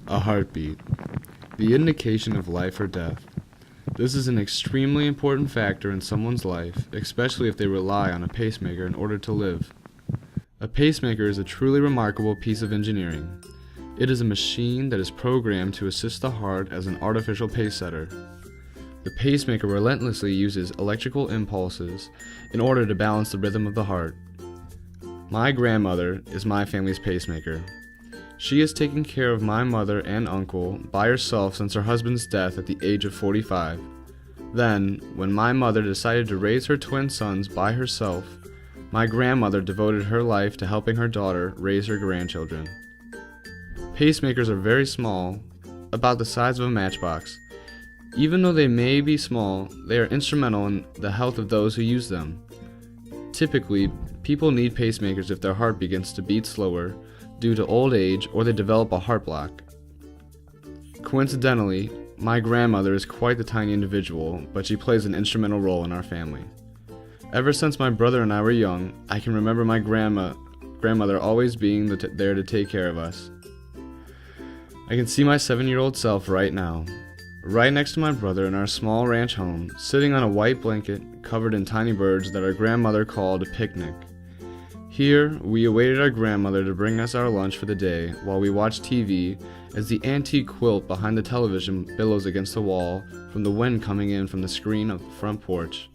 A heartbeat, the indication of life or death. This is an extremely important factor in someone's life, especially if they rely on a pacemaker in order to live. A pacemaker is a truly remarkable piece of engineering. It is a machine that is programmed to assist the heart as an artificial pace setter. The pacemaker relentlessly uses electrical impulses in order to balance the rhythm of the heart. My grandmother is my family's pacemaker. She has taken care of my mother and uncle by herself since her husband's death at the age of 45. Then, when my mother decided to raise her twin sons by herself, my grandmother devoted her life to helping her daughter raise her grandchildren. Pacemakers are very small, about the size of a matchbox. Even though they may be small, they are instrumental in the health of those who use them. Typically, people need pacemakers if their heart begins to beat slower due to old age or they develop a heart block. Coincidentally, my grandmother is quite the tiny individual, but she plays an instrumental role in our family. Ever since my brother and I were young, I can remember my grandmother always being there to take care of us. I can see my 7-year-old self right now, right next to my brother in our small ranch home, sitting on a white blanket covered in tiny birds that our grandmother called a picnic. Here, we awaited our grandmother to bring us our lunch for the day while we watched TV as the antique quilt behind the television billows against the wall from the wind coming in from the screen of the front porch.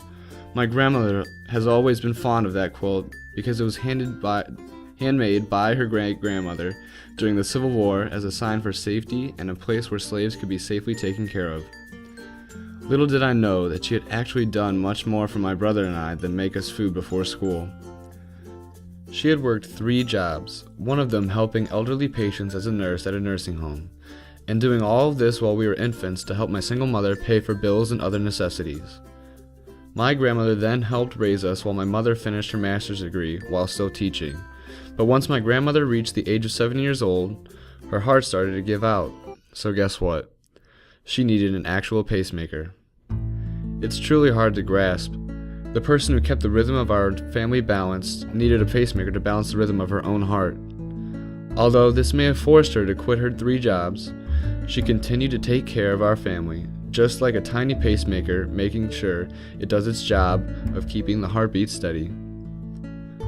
My grandmother has always been fond of that quilt because it was handmade by her great-grandmother during the Civil War as a sign for safety and a place where slaves could be safely taken care of. Little did I know that she had actually done much more for my brother and I than make us food before school. She had worked 3 jobs, one of them helping elderly patients as a nurse at a nursing home, and doing all of this while we were infants to help my single mother pay for bills and other necessities. My grandmother then helped raise us while my mother finished her master's degree while still teaching. But once my grandmother reached the age of 7 years old, her heart started to give out. So guess what? She needed an actual pacemaker. It's truly hard to grasp. The person who kept the rhythm of our family balanced needed a pacemaker to balance the rhythm of her own heart. Although this may have forced her to quit her 3 jobs, she continued to take care of our family, just like a tiny pacemaker, making sure it does its job of keeping the heartbeat steady.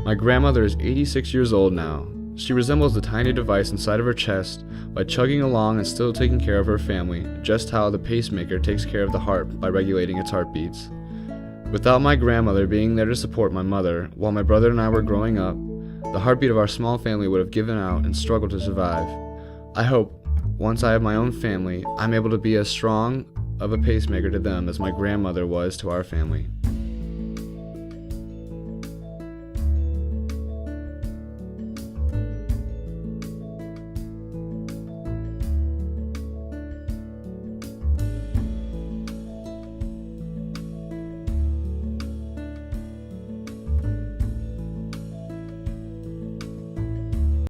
My grandmother is 86 years old now. She resembles the tiny device inside of her chest by chugging along and still taking care of her family, just how the pacemaker takes care of the heart by regulating its heartbeats. Without my grandmother being there to support my mother while my brother and I were growing up, the heartbeat of our small family would have given out and struggled to survive. I hope, once I have my own family, I'm able to be as strong of a pacemaker to them as my grandmother was to our family.